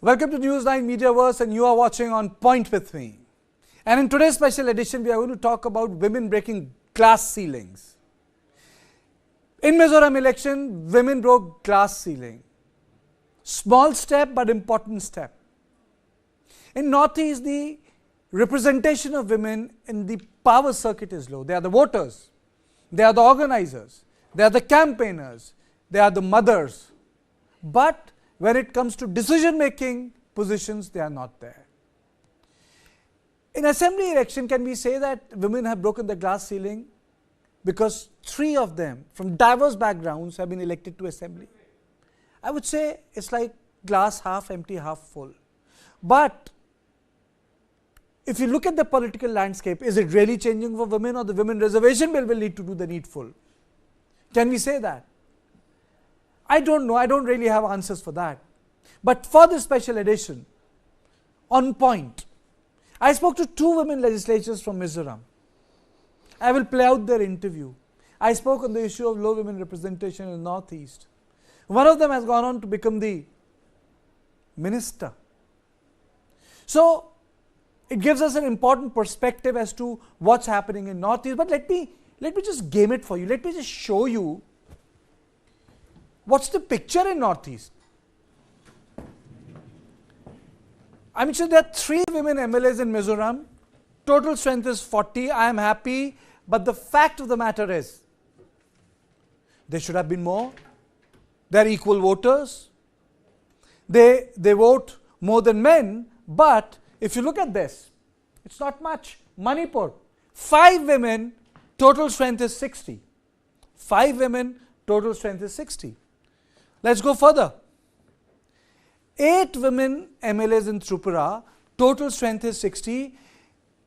Welcome to News9 Mediaverse, and you are watching On Point with me. And in today's special edition, we are going to talk about women breaking glass ceilings. In Mizoram election, women broke glass ceiling. Small step but important step. In Northeast, the representation of women in the power circuit is low. They are the voters, they are the organizers, they are the campaigners, they are the mothers. But when it comes to decision-making positions, they are not there. In assembly election, can we say that women have broken the glass ceiling? Because 3 of them from diverse backgrounds have been elected to assembly. I would say it's like glass half empty, half full. But if you look at the political landscape, is it really changing for women, or the women reservation bill will need to do the needful? Can we say that? I don't know. I don't really have answers for that. But for this special edition, On Point, I spoke to 2 women legislators from Mizoram. I will play out their interview. I spoke on the issue of low women representation in the Northeast. One of them has gone on to become the minister. So it gives us an important perspective as to what's happening in Northeast. But let me just game it for you. Let me just show you what's the picture in Northeast. I mean, so there are 3 women MLAs in Mizoram. Total strength is 40. I am happy. But the fact of the matter is, there should have been more. They are equal voters. They vote more than men. But if you look at this, it's not much. Manipur, 5 women, total strength is 60. 5 women, total strength is 60. Let's go further. 8 women MLAs in Tripura, total strength is 60.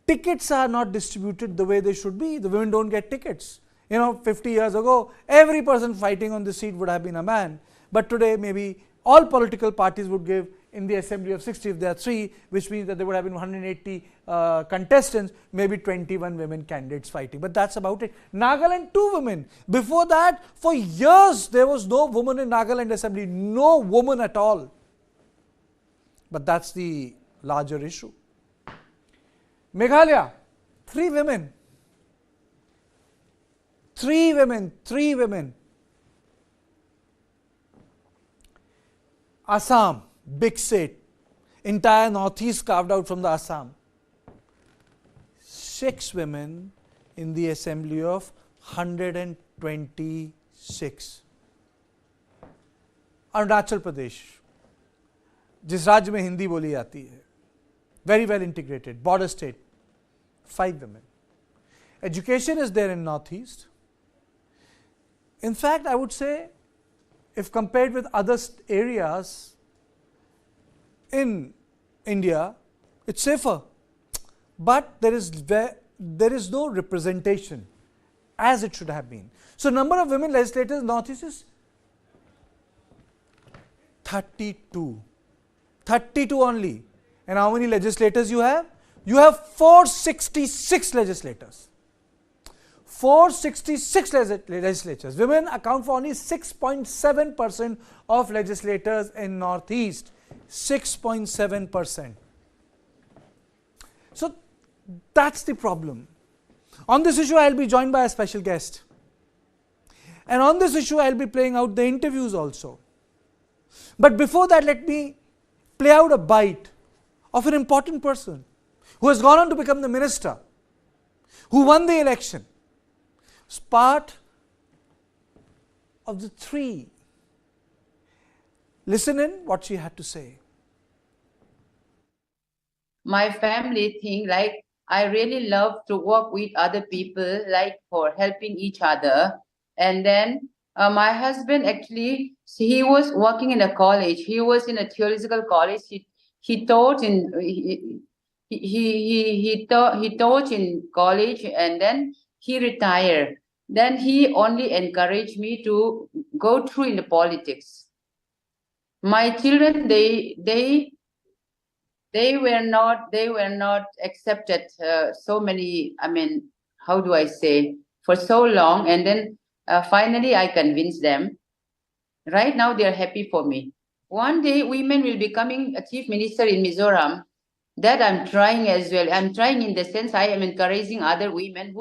Tickets are not distributed the way they should be. The women don't get tickets. 50 years ago, every person fighting on the seat would have been a man. But today, maybe all political parties would give in the assembly of 60 if there are 3, which means that there would have been 180 contestants, maybe 21 women candidates fighting. But that's about it. Nagaland, 2 women. Before that, for years, there was no woman in Nagaland assembly. No woman at all. But that's the larger issue. Meghalaya, 3 women. 3 women, 3 women. Assam, big state. Entire Northeast carved out from the Assam. 6 women in the assembly of 126. Arunachal Pradesh, जिस राज्य में हिंदी बोली जाती है, very well integrated, border state, 5 women. Education is there in Northeast. In fact, I would say, if compared with other areas in India, it's safer. But there is no representation as it should have been. So number of women legislators in Northeast is 32. 32 only. And how many legislators you have? You have 466 legislators. 466 legislatures. Women account for only 6.7% of legislators in Northeast. 6.7%. So that's the problem. On this issue, I'll be joined by a special guest. And on this issue, I'll be playing out the interviews also. But before that, let me play out a bite of an important person who has gone on to become the minister, who won the election. It's part of the 3. Listen in what she had to say. My family think like I really love to work with other people, like for helping each other. And then my husband actually, he was working in a college. He was in a theological college. He taught in he taught in college, and then he retired. Then he only encouraged me to go through in the politics. My children, they were not accepted so many, I mean, how do I say, for so long, and then finally I convinced them. Right now they are happy for me. one day women will be becoming a chief minister in Mizoram. That I'm trying as well. I'm trying in the sense I am encouraging other women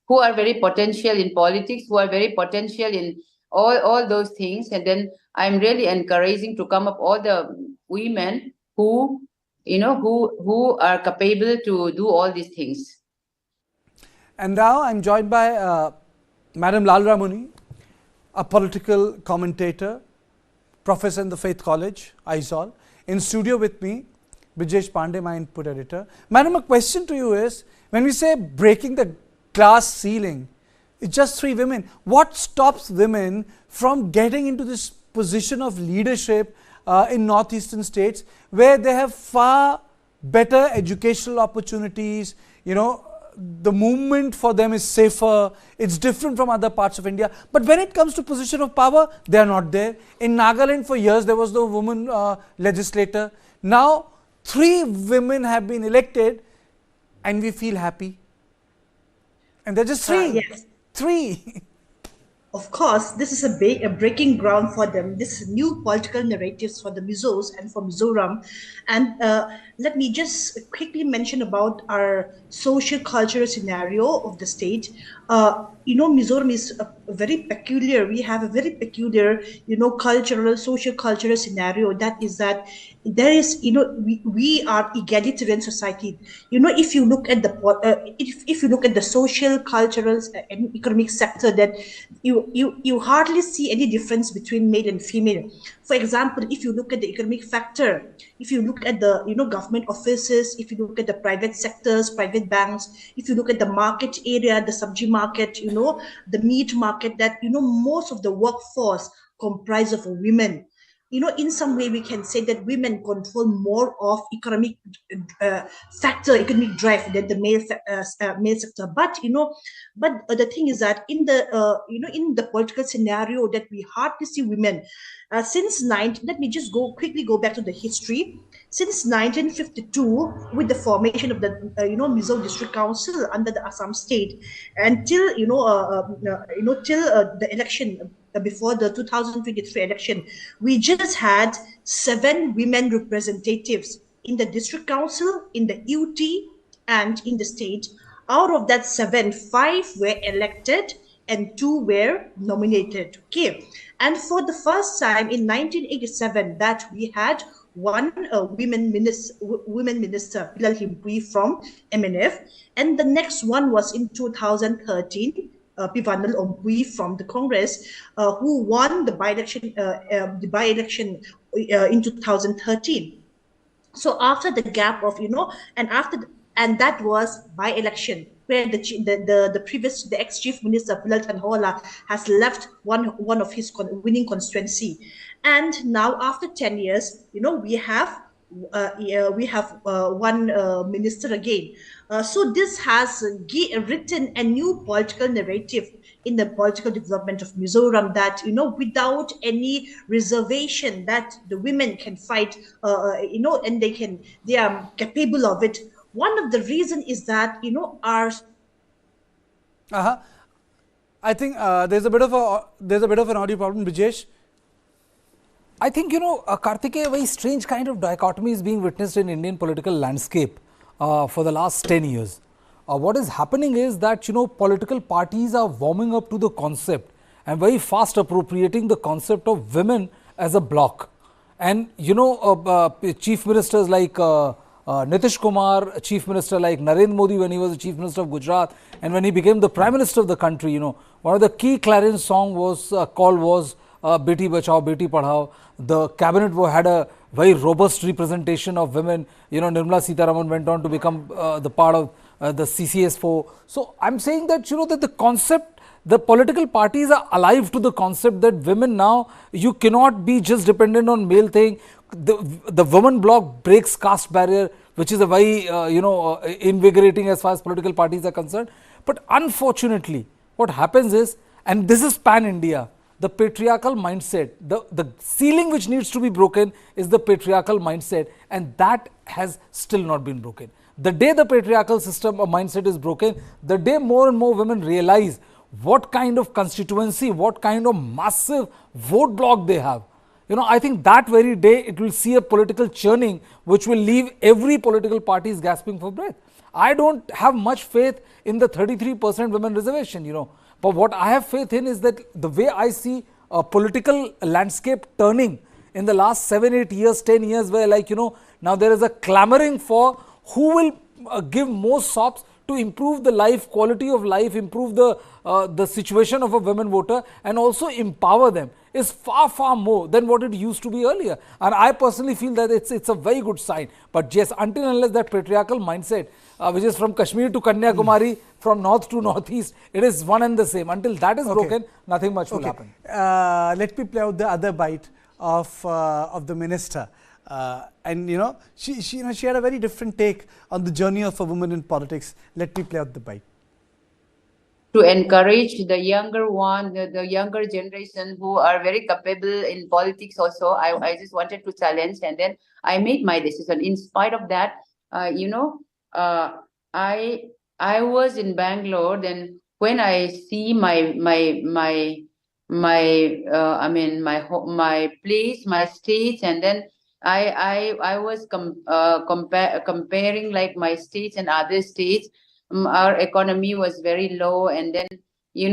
who are very potential in politics, who are very potential in all those things. And then I'm really encouraging to come up all the women who, who are capable to do all these things. And now I'm joined by Madam Lalrinpuii, a political commentator, professor in the Faith College, ISOL. In studio with me, Brijesh Pandey, my input editor. Madam, a question to you is, when we say breaking the glass ceiling, it's just 3 women. What stops women from getting into this position of leadership in northeastern states where they have far better educational opportunities, the movement for them is safer, it's different from other parts of India. But when it comes to position of power, they are not there. In Nagaland for years, there was no woman legislator. Now, 3 women have been elected and we feel happy. And they're just 3. Yes. 3. Of course, this is a breaking ground for them. This is new political narratives for the Mizos and for Mizoram. And let me just quickly mention about our social-cultural scenario of the state. Mizoram is very peculiar. We have a very peculiar, social-cultural scenario. That is that there is, we are egalitarian society. If you look at the if you look at the social, cultural, and economic sector, that you hardly see any difference between male and female. For example, if you look at the economic factor, if you look at the government offices, if you look at the private sectors, private banks, if you look at the market area, the subji market, the meat market, that most of the workforce comprise of women. In some way we can say that women control more of economic factor, economic drive than the male sector. But the thing is that in the political scenario that we hardly see women since let me just quickly go back to the history. Since 1952, with the formation of the Mizo District Council under the Assam state, until till the election before the 2023 election, we just had 7 women representatives in the district council, in the UT, and in the state. Out of that 7, 5 were elected and 2 were nominated. Okay, and for the first time in 1987, that we had one women minister, Lalrinpuii from MNF, and the next one was in 2013. Pivanal Ompui from the Congress, who won the by-election in 2013. So after the gap of and that was by-election where the ex-chief minister Barel Singsi has left one of his winning constituency, and now after 10 years, we have one minister again. So this has written a new political narrative in the political development of Mizoram, that without any reservation that the women can fight, and they are capable of it. One of the reason is that our I think there's a bit of an audio problem, Brijesh. I think, Karthikeya, a very strange kind of dichotomy is being witnessed in Indian political landscape for the last 10 years. What is happening is that, political parties are warming up to the concept and very fast appropriating the concept of women as a bloc. And, chief ministers like Nitish Kumar, chief minister like Narendra Modi when he was the chief minister of Gujarat, and when he became the prime minister of the country, one of the key clarion song was call was Beti Bachao, Beti Padhao. The cabinet had a very robust representation of women. Nirmala Sitharaman went on to become the part of the CCS4. So I'm saying that, that the concept, the political parties are alive to the concept that women now, you cannot be just dependent on male thing. The women bloc breaks caste barrier, which is a very, invigorating as far as political parties are concerned. But unfortunately, what happens is, and this is pan-India, the patriarchal mindset, the ceiling which needs to be broken is the patriarchal mindset, and that has still not been broken. The day the patriarchal system or mindset is broken, the day more and more women realize what kind of constituency, what kind of massive vote block they have. I think that very day it will see a political churning which will leave every political parties gasping for breath. I don't have much faith in the 33% women reservation, but what I have faith in is that the way I see a political landscape turning in the last 7, 8 years, 10 years, where now there is a clamoring for who will give more sops to improve the life, quality of life, improve the situation of a women voter and also empower them, is far, far more than what it used to be earlier. And I personally feel that it's a very good sign. But yes, until and unless that patriarchal mindset, which is from Kashmir to Kanyakumari, from north to northeast, it is one and the same. Until that is broken, nothing much will happen. Let me play out the other bite of the minister. And she had a very different take on the journey of a woman in politics. Let me play out the bite. To encourage the younger one, the younger generation who are very capable in politics also, I just wanted to challenge, and then I made my decision. In spite of that, I was in Bangalore. Then when I see my place, my states, and then I was comparing like my states and other states. Our economy was very low, and then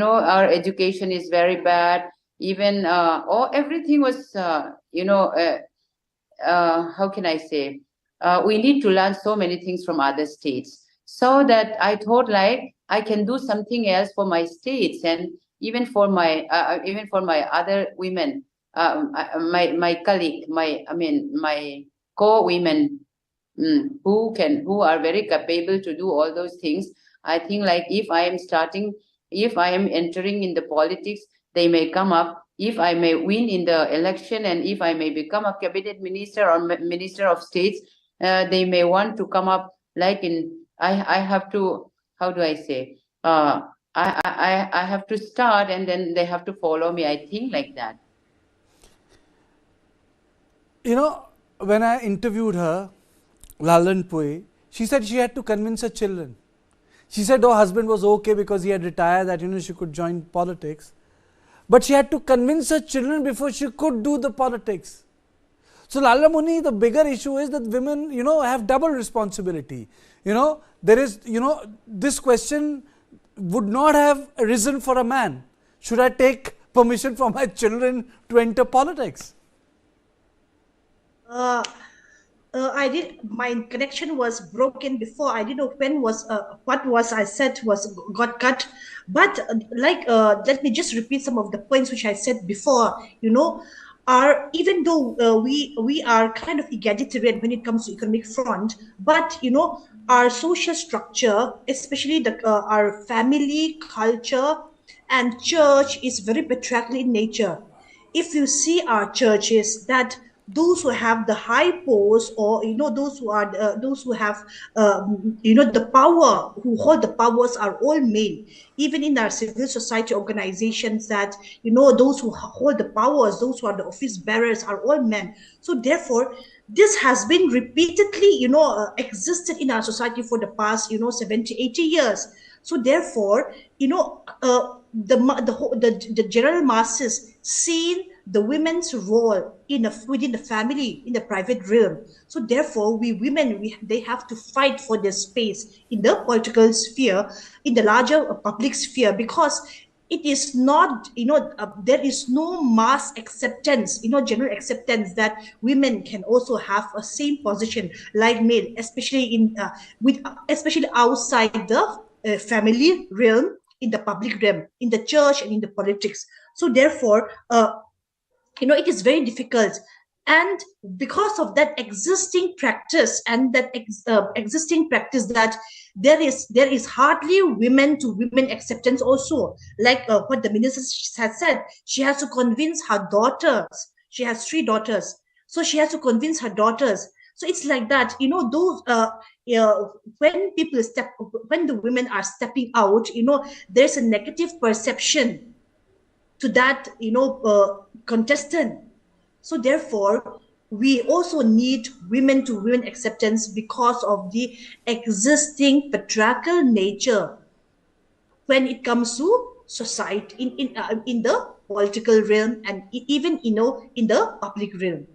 our education is very bad. Even everything was how can I say? We need to learn so many things from other states. So that I thought like I can do something else for my states and even for my other women, my colleague, my co-women who are very capable to do all those things. I think like if I am entering in the politics, they may come up. If I may win in the election and if I may become a cabinet minister or minister of states, they may want to come up like I have to, how do I say? I have to start and then they have to follow me. I think like that. When I interviewed her, Lalrinpuii, she said she had to convince her children. She said her husband was okay because he had retired, that she could join politics. But she had to convince her children before she could do the politics. So Lalamuni, the bigger issue is that women, have double responsibility. There is, this question would not have arisen for a man. Should I take permission from my children to enter politics? My connection was broken before. I didn't know when what was I said got cut. But let me just repeat some of the points which I said before. Even though we are kind of egalitarian when it comes to economic front, but our social structure, especially our family culture and church, is very patriarchal in nature. If you see our churches, that those who have the high posts, or those who have the power, who hold the powers, are all male. Even in our civil society organizations, that those who hold the powers, those who are the office bearers, are all men. So therefore, this has been repeatedly existed in our society for the past 70, 80 years. So therefore, the general masses seen the women's role within the family, in the private realm. So therefore, they have to fight for their space in the political sphere, in the larger public sphere, because it is not, there is no mass acceptance, general acceptance that women can also have a same position like male, especially especially outside the family realm, in the public realm, in the church and in the politics. So therefore, it is very difficult. And because of that existing practice, and that that there is hardly women to women acceptance also. Like what the minister has said, she has to convince her daughters. She has 3 daughters. So she has to convince her daughters. So it's like that, those when the women are stepping out, there's a negative perception to that contestant. So therefore, we also need women to women acceptance because of the existing patriarchal nature when it comes to society, in the political realm, and even in the public realm.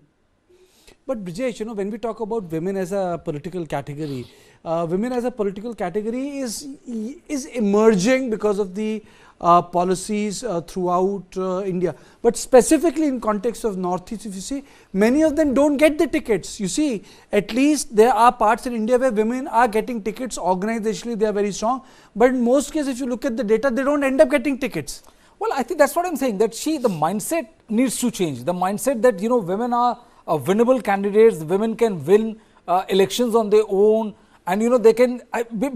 But Brijesh, when we talk about women as a political category, women as a political category is emerging because of the policies throughout India. But specifically in context of Northeast, if you see, many of them don't get the tickets. You see, at least there are parts in India where women are getting tickets. Organizationally, they are very strong. But in most cases, if you look at the data, they don't end up getting tickets. Well, I think that's what I'm saying, that the mindset needs to change. The mindset that, women are winnable candidates, women can win elections on their own, and they can,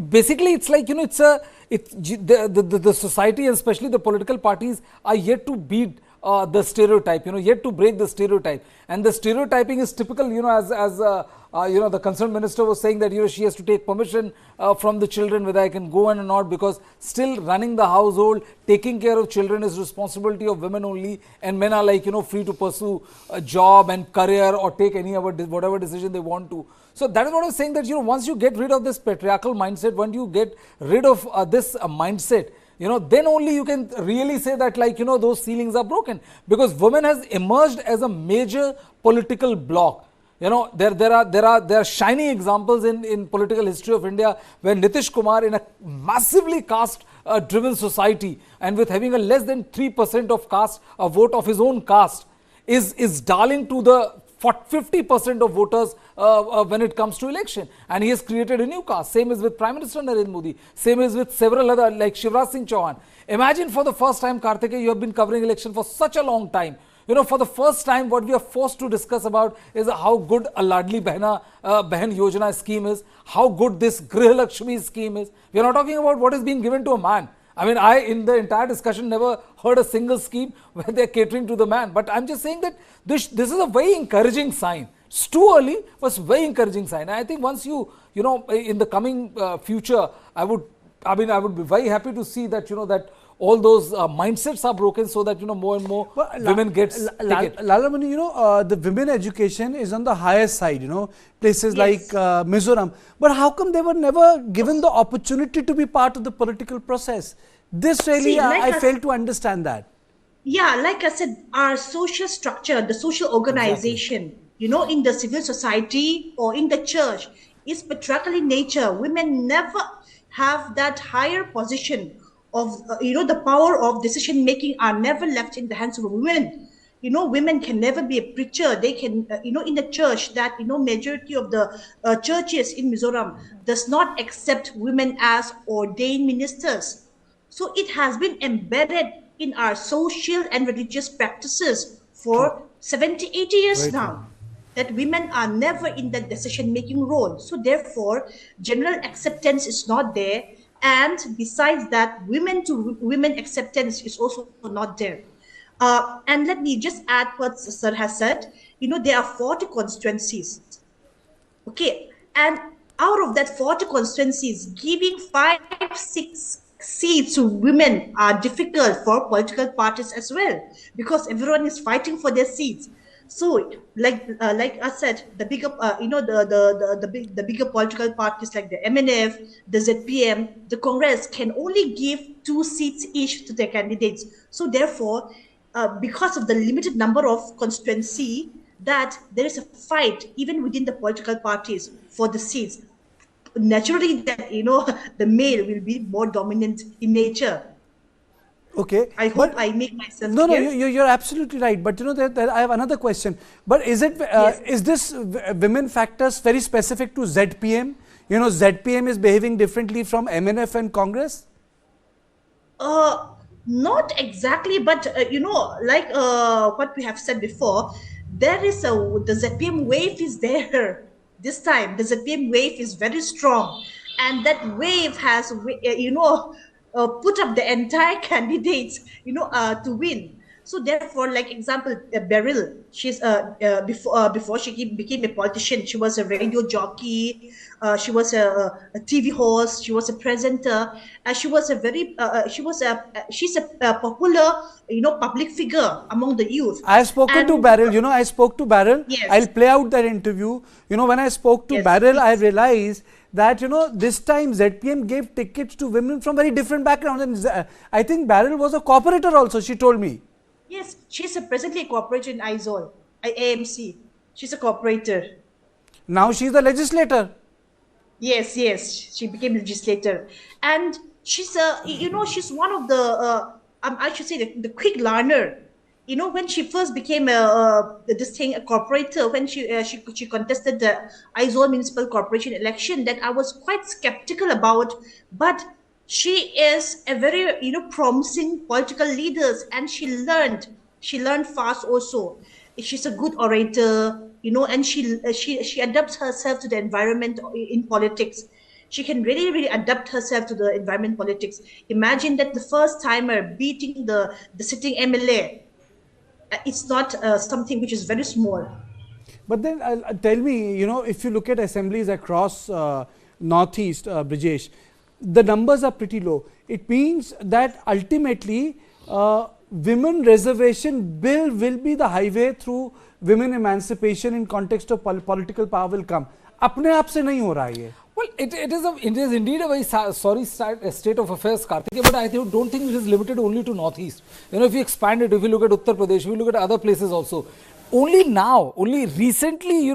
basically it's like, the society and especially the political parties are yet to beat the stereotype, yet to break the stereotype. And the stereotyping is typical, as the concerned minister was saying that, she has to take permission from the children whether I can go in or not, because still running the household, taking care of children is responsibility of women only, and men are like, free to pursue a job and career or take any other, whatever decision they want to. So that is what I was saying, that, once you get rid of this patriarchal mindset, when you get rid of this mindset, then only you can really say that, like, those ceilings are broken, because women has emerged as a major political bloc. There are shining examples in political history of India where Nitish Kumar, in a massively caste driven society and with having a less than 3% of caste, a vote of his own caste, is darling to the 50% of voters when it comes to election, and he has created a new caste. Same is with Prime Minister Narendra Modi, same is with several other, like Shivraj Singh Chauhan. Imagine, for the first time, Kartikeya, you have been covering election for such a long time. For the first time, what we are forced to discuss about is how good a Ladli Behan Yojana scheme is, how good this Grih Lakshmi scheme is. We are not talking about what is being given to a man. I mean, in the entire discussion, never heard a single scheme where they are catering to the man. But I'm just saying that this is a very encouraging sign. It's too early, but it's a very encouraging sign. And I think once in the coming future, I would be very happy to see that, that all those mindsets are broken, so that, more and more women gets ticket. Lalamani, the women education is on the higher side, places Yes. like Mizoram. But how come they were never given the opportunity to be part of the political process? This really, See, like I fail to understand that. Yeah, like I said, our social structure, the social organization, in the civil society or in the church is patriarchal in nature. Women never have that higher position of, the power of decision making are never left in the hands of women. Women can never be a preacher. They can, in the church, that, majority of the churches in Mizoram does not accept women as ordained ministers. So it has been embedded in our social and religious practices for 70, 80 years Very now, true. that women are never in that decision-making role. So therefore, general acceptance is not there. And besides that, women to women acceptance is also not there. And let me just add what Sir has said. There are 40 constituencies. Okay. And out of that 40 constituencies, giving 5, 6 seats to women are difficult for political parties as well, because everyone is fighting for their seats. So, like I said, the bigger, the bigger political parties like the MNF, the ZPM, the Congress can only give 2 seats each to their candidates. So, therefore, because of the limited number of constituency, that there is a fight even within the political parties for the seats. Naturally, that the male will be more dominant in nature. Okay. I hope I make myself No, clear. you're absolutely right. But I have another question. But is it Yes. is this women factors very specific to ZPM? ZPM is behaving differently from MNF and Congress. Not exactly, but like what we have said before, there is the ZPM wave is there. This time, the ZPM wave is very strong, and that wave has put up the entire candidates to win. So therefore, like example, Barel, she's before she became a politician, she was a radio jockey, she was a TV host, she was a presenter, she was a very she's a popular public figure among the youth. I have spoken to Barel. I spoke to Barel. Yes. I'll play out that interview. When I spoke to Yes, Barel, I please. realized that, this time ZPM gave tickets to women from very different backgrounds. And I think Barel was a cooperator also, she told me. Yes, she's presently a cooperator in IZOL, AMC. She's a cooperator. Now she's the legislator. Yes, she became legislator, and she's she's one of the I should say the quick learner. When she first became a cooperator, when she contested the Aizawl Municipal Corporation election, that I was quite skeptical about, but she is a very promising political leader, and she learned fast also. She's a good orator, and she adapts herself to the environment in politics. She can really adapt herself to the environment politics. Imagine that the first timer beating the sitting MLA. It's not something which is very small. But then tell me, if you look at assemblies across Northeast, Brijesh, the numbers are pretty low. It means that ultimately women reservation bill will be the highway through women emancipation in context of political power will come. अपने आप से नहीं हो रहा है ये. Well, it is indeed a very sorry state of affairs, Karthikeya, but I don't think it is limited only to Northeast. If you expand it, if you look at Uttar Pradesh, if you look at other places also, only recently,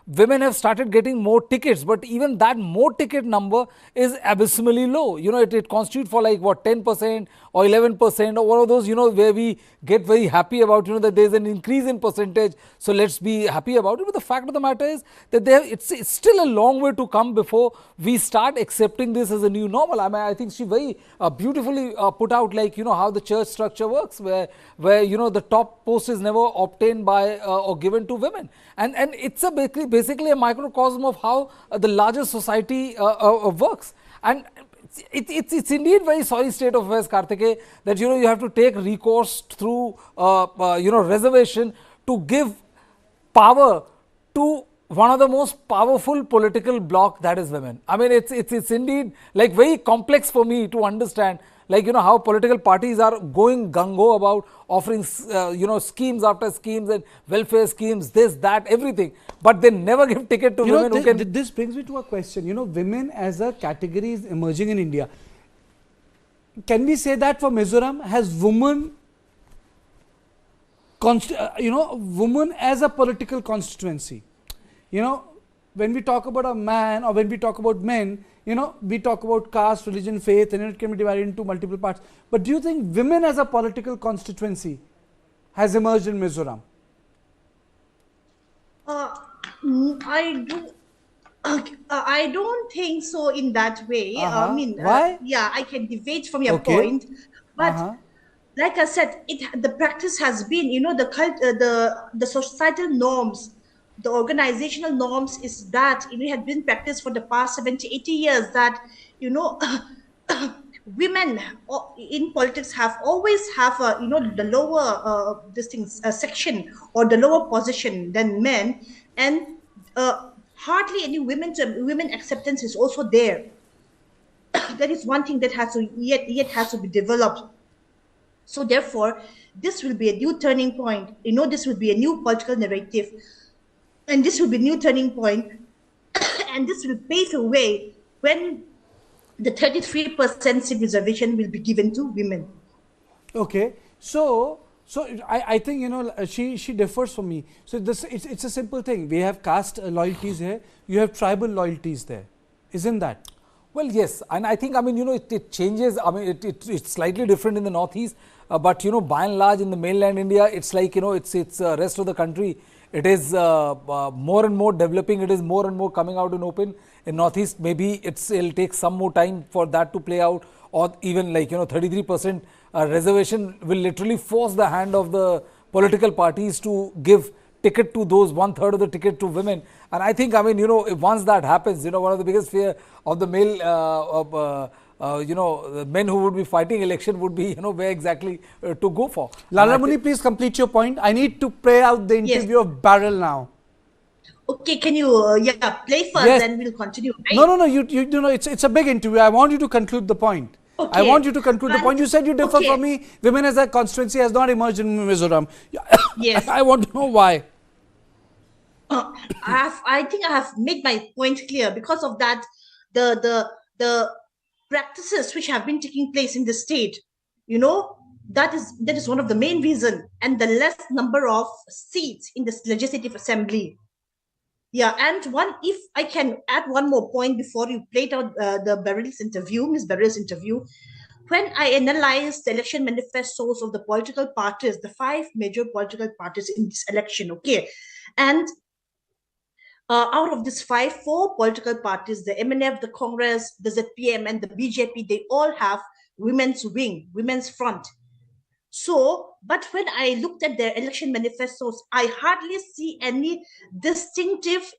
women have started getting more tickets, but even that more ticket number is abysmally low. It constitutes for like what, 10% or 11% or one of those, where we get very happy about, that there is an increase in percentage. So let's be happy about it. But the fact of the matter is that it's still a long way to come before we start accepting this as a new normal. I mean, I think she very beautifully put out like, how the church structure works, where the top post is never obtained by or given to women. And it's basically a microcosm of how the larger society works. And it's indeed very sorry state of affairs, Karthikeya, that you have to take recourse through reservation to give power to one of the most powerful political bloc, that is women. I mean, it's indeed like very complex for me to understand, like, how political parties are going gung-ho about offering, schemes after schemes and welfare schemes, this, that, everything. But they never give ticket to women who can... This brings me to a question. Women as a category is emerging in India. Can we say that for Mizoram, has women as a political constituency? When we talk about a man or when we talk about men, we talk about caste, religion, faith, and it can be divided into multiple parts. But do you think women as a political constituency has emerged in Mizoram? I don't think so in that way. Why? I can debate from your point, but like I said, the practice has been, the societal norms, the organizational norms is that it had been practiced for the past 70, 80 years that, women in politics have always have the lower section or the lower position than men, and hardly any women acceptance is also there. That is one thing that has to yet has to be developed. So therefore, this will be a new turning point. This will be a new political narrative. And this will be a new turning point, and this will pave the way when the 33% seat reservation will be given to women. Okay, so I think she differs from me. So it's a simple thing. We have caste loyalties here. You have tribal loyalties there, isn't that? Well, yes, and I think it changes. I mean, it's slightly different in the Northeast, but by and large in the mainland India, it's like it's rest of the country. It is more and more developing. It is more and more coming out in open. In Northeast, maybe it'll take some more time for that to play out, or even like 33% reservation will literally force the hand of the political parties to give ticket to those 1/3 of the ticket to women. And I think if once that happens, one of the biggest fear of the male the men who would be fighting election would be, where exactly to go for. Lalrinpuii, please complete your point. I need to play out the interview of Barel now. Okay, can you play first, then we'll continue, right? No, it's a big interview. I want you to conclude the point. Okay. I want you to conclude the point. You said you differ from me. Women as a constituency has not emerged in Mizoram. Yes. I want to know why. I think I have made my point clear. Because of that, the practices which have been taking place in the state, you know, that is one of the main reason, and the less number of seats in the legislative assembly. Yeah, and if I can add one more point before you played out the Ms. Barel's interview, when I analyzed the election manifestos of the political parties, the 5 major political parties in this election, okay, and out of these 4 political parties, the MNF, the Congress, the ZPM, and the BJP, they all have women's wing, women's front. So, but when I looked at their election manifestos, I hardly see any distinctive,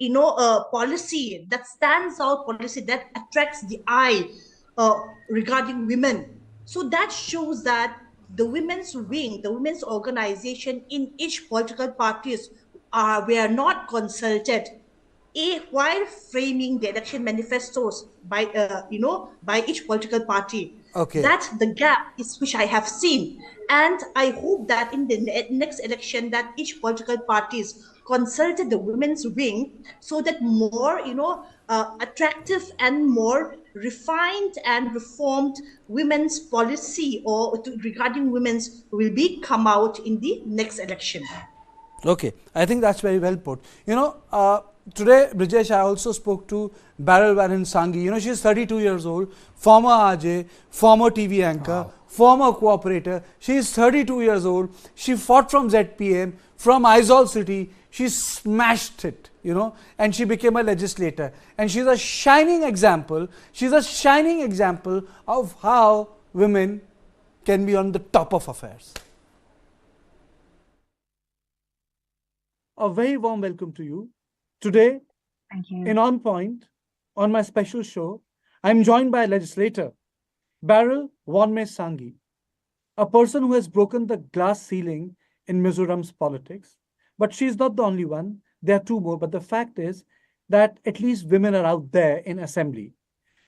policy that stands out, policy that attracts the eye regarding women. So that shows that the women's wing, the women's organization in each political parties were not consulted while framing the election manifestos by each political party. Okay. That's the gap is which I have seen, and I hope that in the next election that each political parties consulted the women's wing so that more attractive and more refined and reformed women's policy regarding women's will be come out in the next election. Okay, I think that's very well put. Today, Brijesh, I also spoke to Barel Singsi. She's 32 years old, former RJ, former TV anchor, former cooperator. She's 32 years old. She fought from ZPM, from Aizawl city. She smashed it, and she became a legislator. And she's a shining example. She's a shining example of how women can be on the top of affairs. A very warm welcome to you. Today, Thank you. in On Point, on my special show, I'm joined by a legislator, Barel Singsi, a person who has broken the glass ceiling in Mizoram's politics. But she's not the only one. There are 2 more. But the fact is that at least women are out there in assembly.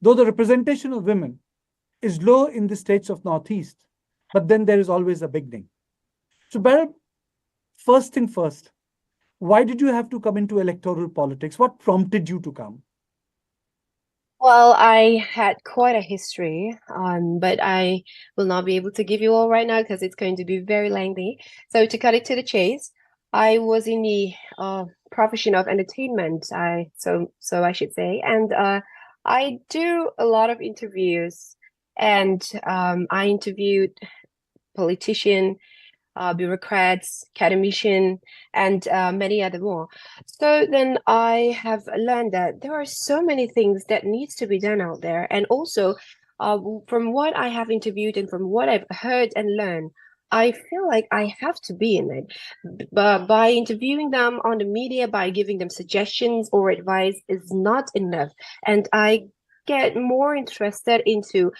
Though the representation of women is low in the states of Northeast, but then there is always a beginning. So Barel, first thing first, why did you have to come into electoral politics? What prompted you to come? Well, I had quite a history, but I will not be able to give you all right now because it's going to be very lengthy. So to cut it to the chase, I was in the profession of entertainment, so I should say, and I do a lot of interviews, and I interviewed politicians, bureaucrats, academicians, and many other more. So then I have learned that there are so many things that needs to be done out there. And also, from what I have interviewed and from what I've heard and learned, I feel like I have to be in it. But by interviewing them on the media, by giving them suggestions or advice is not enough. And I get more interested into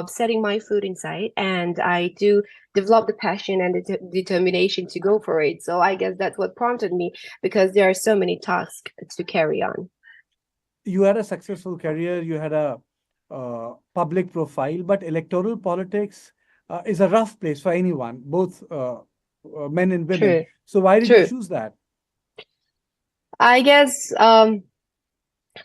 setting my foot inside, and I do develop the passion and the determination to go for it. So I guess that's what prompted me, because there are so many tasks to carry on. You had a successful career, you had a public profile, but electoral politics is a rough place for anyone, both men and women. True. So why did True. you choose that? I guess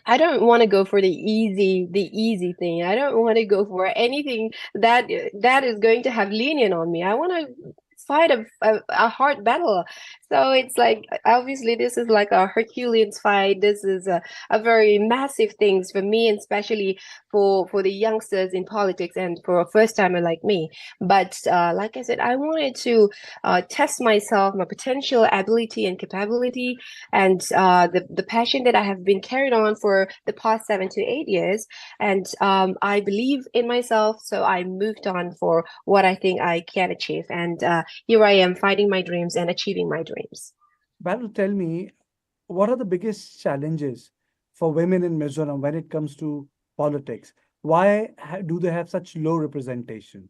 I don't want to go for the easy thing. I don't want to go for anything that is going to have lenient on me. I want to fight a hard battle. So it's like, obviously this is like a Herculean fight. This is a very massive thing for me, and especially for the youngsters in politics and for a first timer like me. But like I said, I wanted to test myself, my potential ability and capability, and the passion that I have been carried on for the past 7 to 8 years. And I believe in myself, so I moved on for what I think I can achieve. And here I am fighting my dreams and achieving my dreams. Barel, tell me, what are the biggest challenges for women in Mizoram when it comes to politics? Why do they have such low representation?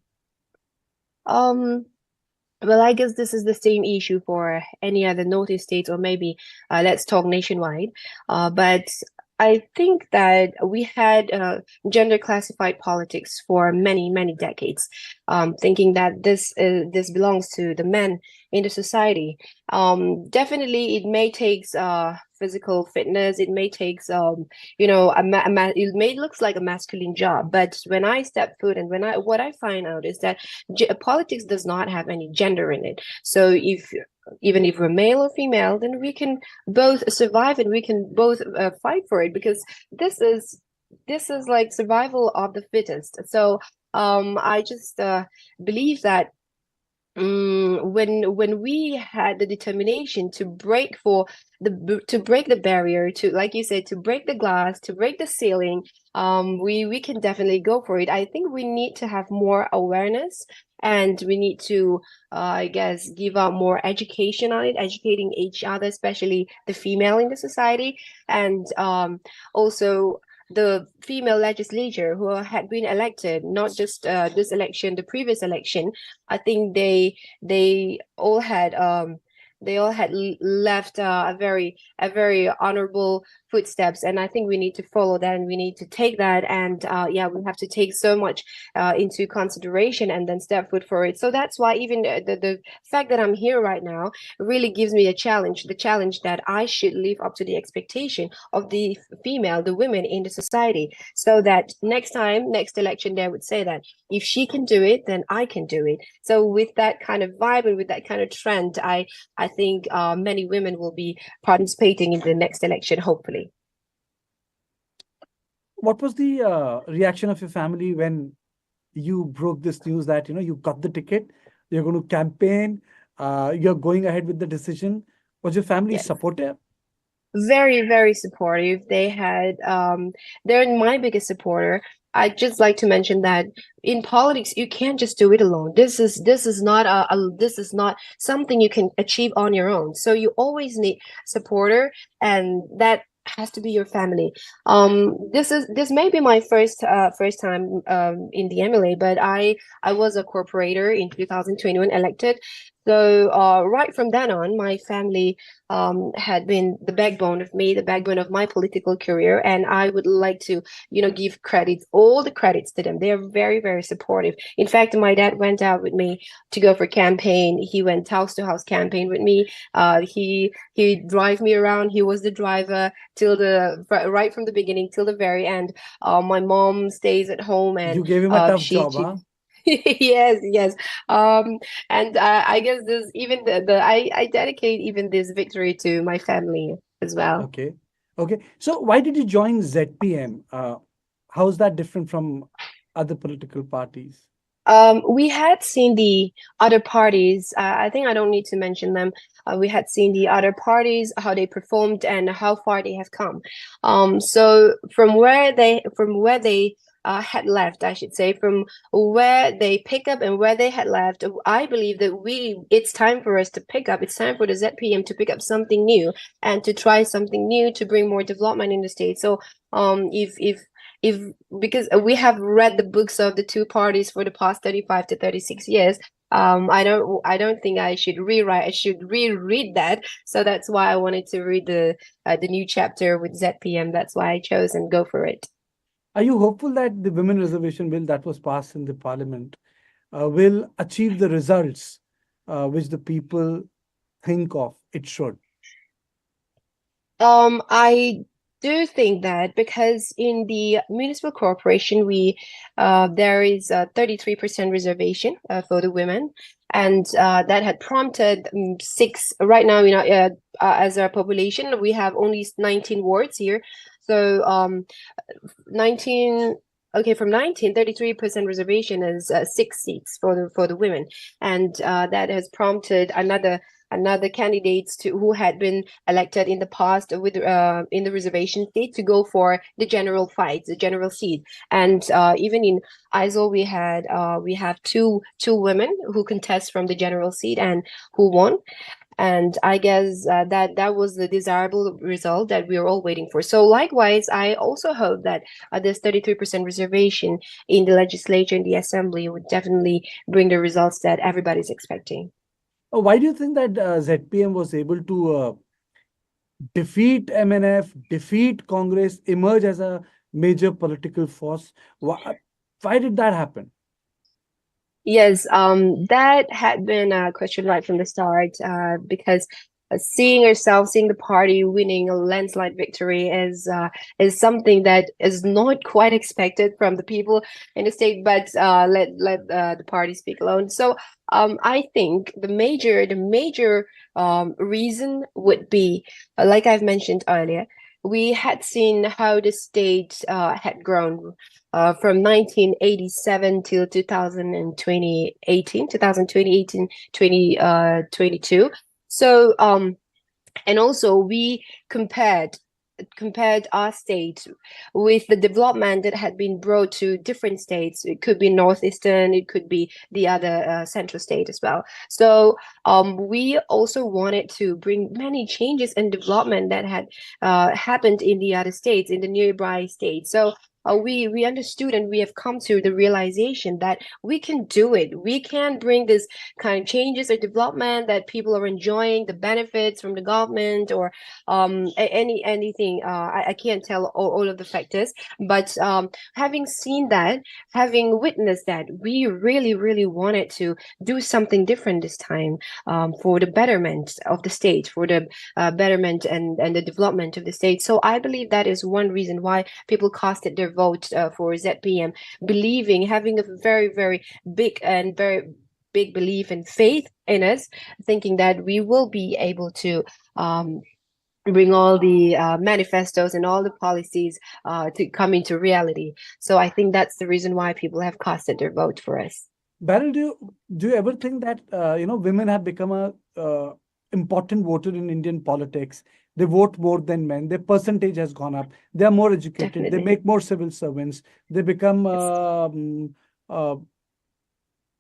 Well, I guess this is the same issue for any other Northeast states, or maybe let's talk nationwide. But I think that we had gender classified politics for many decades. thinking that this belongs to the men in the society. Definitely, it may take physical fitness. It may take it may looks like a masculine job. But when I step foot and what I find out is that politics does not have any gender in it. So even if we're male or female, then we can both survive and we can both fight for it, because this is like survival of the fittest. So I just believe that when we had the determination to break the barrier, to, like you said, to break the glass, to break the ceiling, we can definitely go for it. I think we need to have more awareness, and we need to I guess give out more education on it, educating each other, especially the female in the society, and also the female legislature who had been elected, not just this election, the previous election. I think they all had left a very honorable footsteps, and I think we need to follow that, and we need to take that, and we have to take so much into consideration and then step foot for it. So that's why even the fact that I'm here right now really gives me the challenge that I should live up to the expectation of the women in the society, so that next election, they would say that if she can do it, then I can do it. So with that kind of vibe and with that kind of trend, I think many women will be participating in the next election, hopefully. What was the reaction of your family when you broke this news that, you got the ticket, you're going to campaign, you're going ahead with the decision? Was your family supportive? Very, very supportive. They're my biggest supporter. I'd just like to mention that in politics, you can't just do it alone. This is not something you can achieve on your own. So you always need supporter, and that has to be your family. This may be my first time in the MLA, but I was a corporator in 2021, elected. So right from then on, my family had been the backbone of my political career, and I would like to, give all the credits to them. They are very, very supportive. In fact, my dad went out with me to go for campaign. He went house to house campaign with me. He drive me around. He was the driver till right from the beginning till the very end. My mom stays at home, and you gave him a tough job, huh? yes. And I guess this even I dedicate even this victory to my family as well. Okay. So why did you join ZPM? How is that different from other political parties? We had seen the other parties. I think I don't need to mention them. We had seen the other parties, how they performed and how far they have come. So from where they had left, I should say, from where they pick up and where they had left, I believe that it's time for us to pick up. It's time for the ZPM to pick up something new and to try something new to bring more development in the state. So if because we have read the books of the two parties for the past 35 to 36 years, I don't think I should rewrite. I should reread that. So that's why I wanted to read the new chapter with ZPM. That's why I chose and go for it. Are you hopeful that the Women Reservation Bill that was passed in the Parliament will achieve the results which the people think of it should? I do think that, because in the municipal corporation, there is a 33% reservation for the women, and that had prompted right now, as our population, we have only 19 wards here. So from 33% reservation is 6 seats for the women, and that has prompted another candidates who had been elected in the past with in the reservation state to go for the general seat. And even in Aizawl, we have two women who contest from the general seat and who won. And I guess that was the desirable result that we were all waiting for. So likewise, I also hope that this 33% reservation in the legislature, in the assembly, would definitely bring the results that everybody's expecting. Why do you think that ZPM was able to defeat MNF, defeat Congress, emerge as a major political force? Why did that happen? Yes, that had been a question right from the start, because seeing ourselves, seeing the party winning a landslide victory is something that is not quite expected from the people in the state, but let the party speak alone. So, I think the major reason would be, like I've mentioned earlier, we had seen how the state had grown from 1987 till 2022. So and also we compared our state with the development that had been brought to different states. It could be northeastern, it could be the other central state as well. So we also wanted to bring many changes and development that had happened in the other states, in the nearby states. So we understood and we have come to the realization that we can do it. We can bring this kind of changes or development that people are enjoying, the benefits from the government or anything. I can't tell all of the factors, but having seen that, having witnessed that, we really wanted to do something different this time, for the betterment of the state, for the betterment and the development of the state. So I believe that is one reason why people casted their vote for ZPM, believing, having a very big and very big belief and faith in us, thinking that we will be able to bring all the manifestos and all the policies to come into reality. So I think that's the reason why people have casted their vote for us. Barel, do you ever think that women have become a important voter in Indian politics? They vote more than men. Their percentage has gone up. They are more educated. Definitely. They make more civil servants. They become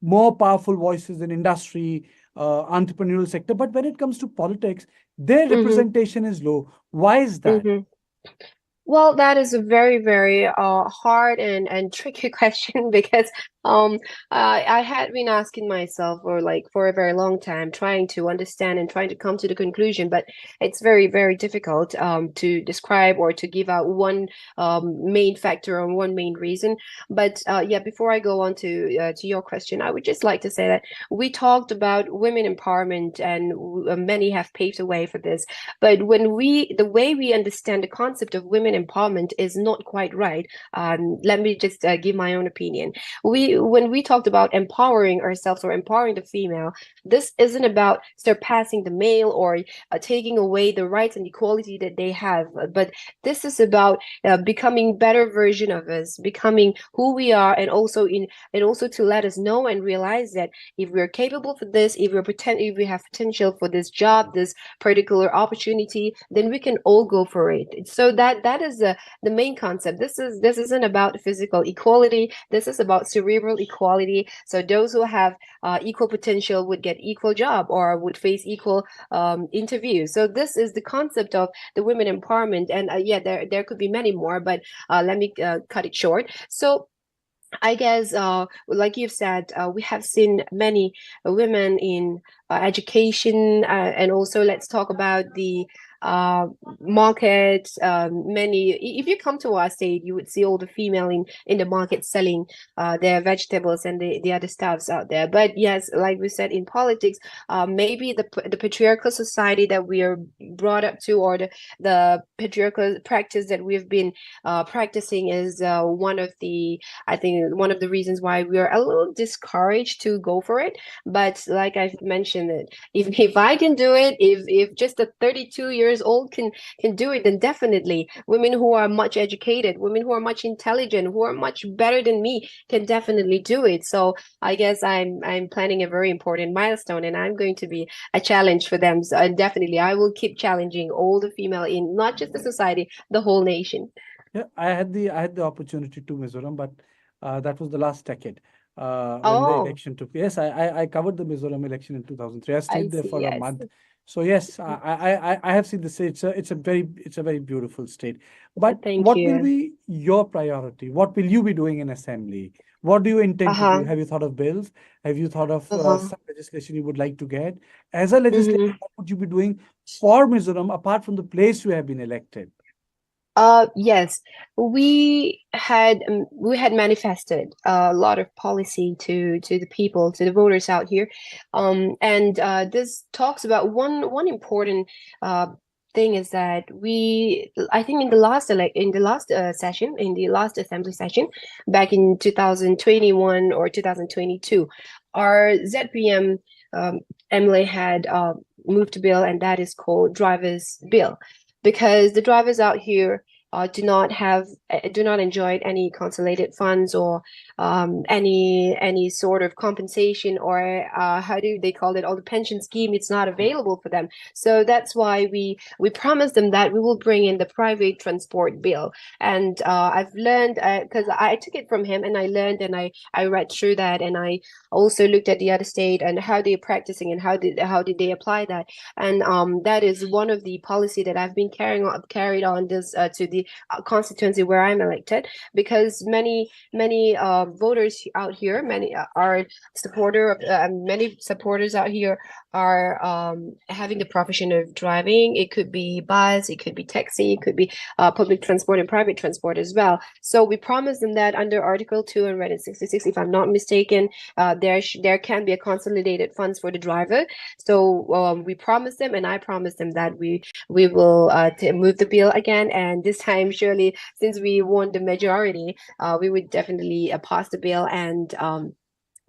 more powerful voices in industry, entrepreneurial sector. But when it comes to politics, their representation is low. Why is that? Well, that is a very hard and tricky question because I had been asking myself for a very long time, trying to understand and trying to come to the conclusion, but it's very difficult to describe or to give out one main factor or one main reason. But yeah, before I go on to your question, I would just like to say that we talked about women empowerment and many have paved the way for this. But the way we understand the concept of women empowerment is not quite right. Let me just give my own opinion. When we talked about empowering ourselves or empowering the female, this isn't about surpassing the male or taking away the rights and equality that they have, but this is about becoming better version of us, becoming who we are, and also to let us know and realize that if we're capable for this, if we have potential for this job, this particular opportunity, then we can all go for it. So that is the main concept. This isn't about physical equality. This is about cerebral equality. So those who have equal potential would get equal job or would face equal interviews. So this is the concept of the women empowerment. And yeah, there could be many more, but let me cut it short. So I guess, like you've said, we have seen many women in education, and also let's talk about the market. If you come to our state, you would see all the female in the market selling their vegetables and the other stuffs out there. But yes, like we said, in politics, maybe the patriarchal society that we are brought up to, or the patriarchal practice that we've been practicing is one of the reasons why we are a little discouraged to go for it. But like I've mentioned, it if I can do it, if just a 32 years old can do it, then definitely women who are much educated, women who are much intelligent, who are much better than me can definitely do it. So I guess I'm planning a very important milestone, and I'm going to be a challenge for them. So, and definitely I will keep challenging all the female in not just the society, the whole nation. Yeah, I had the opportunity to Mizoram, but that was the last decade when the Oh, election took. Yes, I covered the Mizoram election in 2003. I I stayed there see. for a Yes. month. So yes, I have seen the state. It's a very beautiful state. But Thank what will you. be your priority? What will you be doing in assembly? What do you intend to do? Uh-huh. Have you thought of bills? Have you thought of Uh-huh. some legislation you would like to get? As a legislator, what would you be doing for Mizoram apart from the place you have been elected? Yes, we had manifested a lot of policy to the people, to the voters out here, and this talks about one important thing is that I think in the last session, in the last assembly session, back in 2021 or 2022, our ZPM MLA had moved a bill, and that is called Drivers Bill, because the drivers out here do not enjoy any consolidated funds or any sort of compensation, or how do they call it, all the pension scheme. It's not available for them. So that's why we promised them that we will bring in the private transport bill. And I've learned, because I took it from him, and I learned, and I read through that, and I also looked at the other state and how they're practicing and how did they apply that. And that is one of the policy that I've been carried on this to the constituency where I'm elected, because many voters out here, many are many supporters out here are having the profession of driving. It could be bus, it could be taxi, it could be public transport and private transport as well. So we promised them that under Article 266, if I'm not mistaken, there can be a consolidated funds for the driver. So we promised them, and I promised them that we will move the bill again, and this time surely, since we won the majority, we would definitely pass the bill, and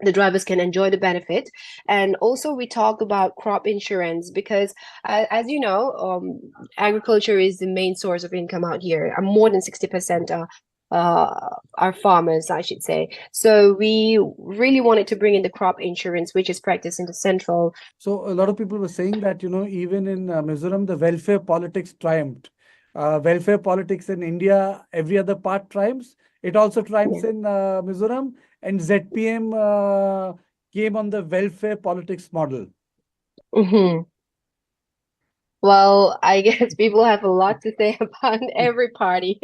the drivers can enjoy the benefit. And also we talk about crop insurance, because as you know, agriculture is the main source of income out here. More than 60% are farmers, I should say. So we really wanted to bring in the crop insurance, which is practiced in the central. So a lot of people were saying that, even in Mizoram, the welfare politics triumphed. Welfare politics in India, every other part triumphs. It also triumphs in Mizoram, and ZPM came on the welfare politics model. Mm-hmm. Well, I guess people have a lot to say about every party,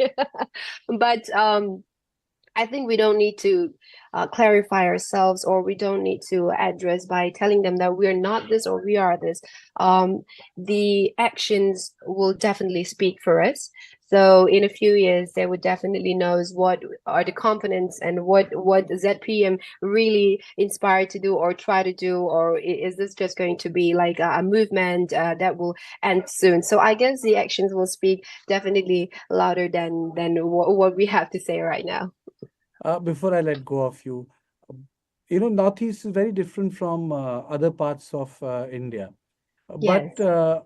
but I think we don't need to clarify ourselves, or we don't need to address by telling them that we're not this or we are this. The actions will definitely speak for us. So in a few years, they would definitely know what are the components and what ZPM really inspired to do or try to do, or is this just going to be like a movement that will end soon? So I guess the actions will speak definitely louder than what we have to say right now. Before I let go of you, Northeast is very different from other parts of India. Yes. But,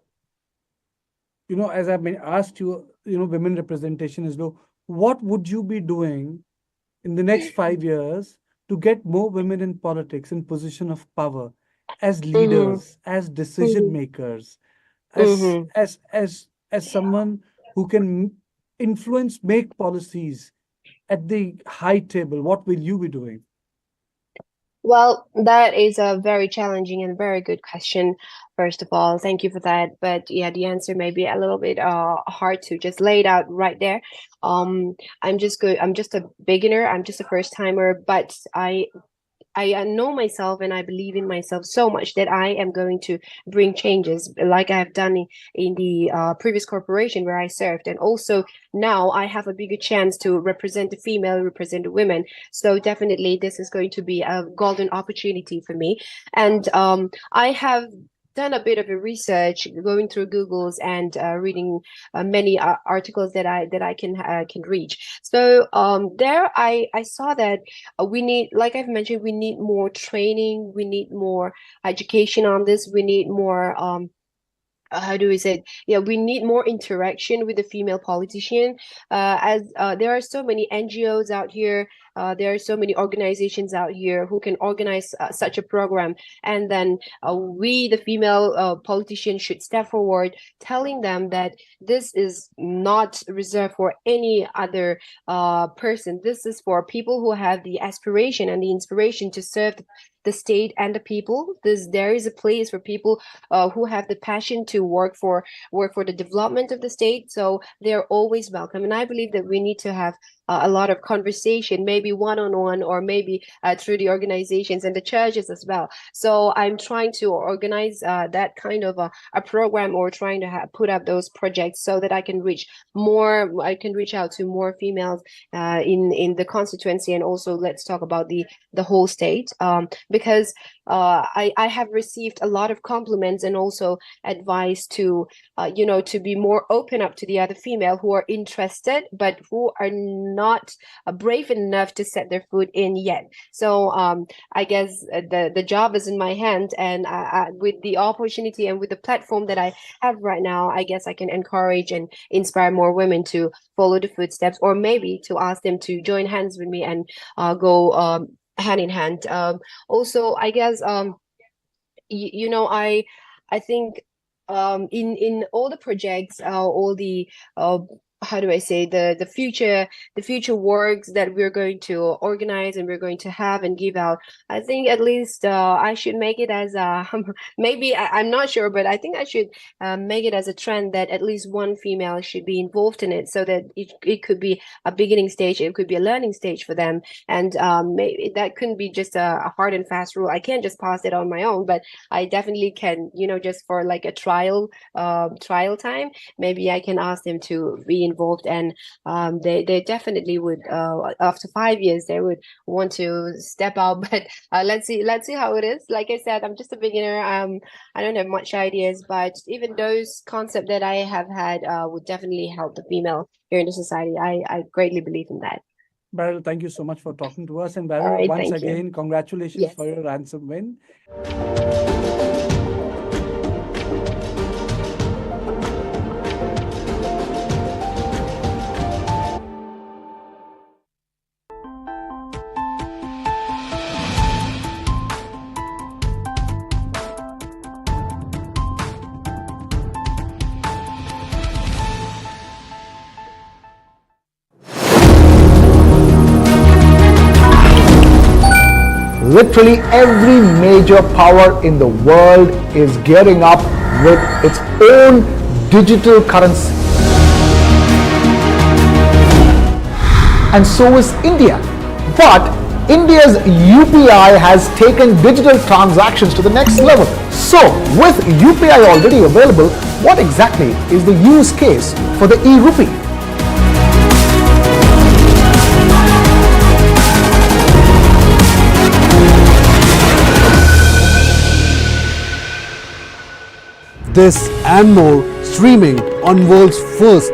as I've been asked you, women representation is low. What would you be doing in the next 5 years to get more women in politics, in position of power, as leaders, as decision makers, as someone who can influence, make policies at the high table? What will you be doing? Well, that is a very challenging and very good question. First of all, thank you for that. But yeah, the answer may be a little bit hard to just lay it out right there. I'm just a beginner. I'm just a first timer, but I know myself, and I believe in myself so much that I am going to bring changes, like I have done in the previous corporation where I served. And also now I have a bigger chance to represent the female, represent the women. So definitely this is going to be a golden opportunity for me. And I have done a bit of a research, going through Google's and reading many articles that I can reach. So there I saw that we need, like I've mentioned, we need more training, we need more education on this, we need more how do we say it? Yeah, we need more interaction with the female politician, as there are so many NGOs out here, there are so many organizations out here who can organize such a program, and then we, the female politicians, should step forward, telling them that this is not reserved for any other person. This is for people who have the aspiration and the inspiration to serve the state and the people. There is a place for people who have the passion to work for the development of the state. So they're always welcome. And I believe that we need to have a lot of conversation, maybe one-on-one, or maybe through the organizations and the churches as well. So I'm trying to organize that kind of a program, or trying to put up those projects so that I can reach out to more females in the constituency, and also let's talk about the whole state, because I have received a lot of compliments and also advice to to be more open up to the other female who are interested but who are not brave enough to set their foot in yet. So I guess the job is in my hand, and with the opportunity and with the platform that I have right now, I guess I can encourage and inspire more women to follow the footsteps, or maybe to ask them to join hands with me and go hand in hand. Also, I guess I think in all the projects, all the how do I say, the future works that we're going to organize and we're going to have and give out, I think at least I should make it as a maybe I'm not sure, but I think I should make it as a trend that at least one female should be involved in it, so that it could be a beginning stage, it could be a learning stage for them, and maybe that couldn't be just a hard and fast rule. I can't just pass it on my own, but I definitely can, just for like a trial time, maybe I can ask them to be involved, and they definitely would, after 5 years they would want to step out. But let's see how it is. Like I said, I'm just a beginner. I don't have much ideas, but even those concepts that I have had would definitely help the female here in the society. I greatly believe in that. Barel, thank you so much for talking to us. And All Barel, right, once thank you. again, congratulations Yes. for your ransom win. Literally every major power in the world is gearing up with its own digital currency. And so is India. But India's UPI has taken digital transactions to the next level. So, with UPI already available, what exactly is the use case for the e-rupee? This and more streaming on world's first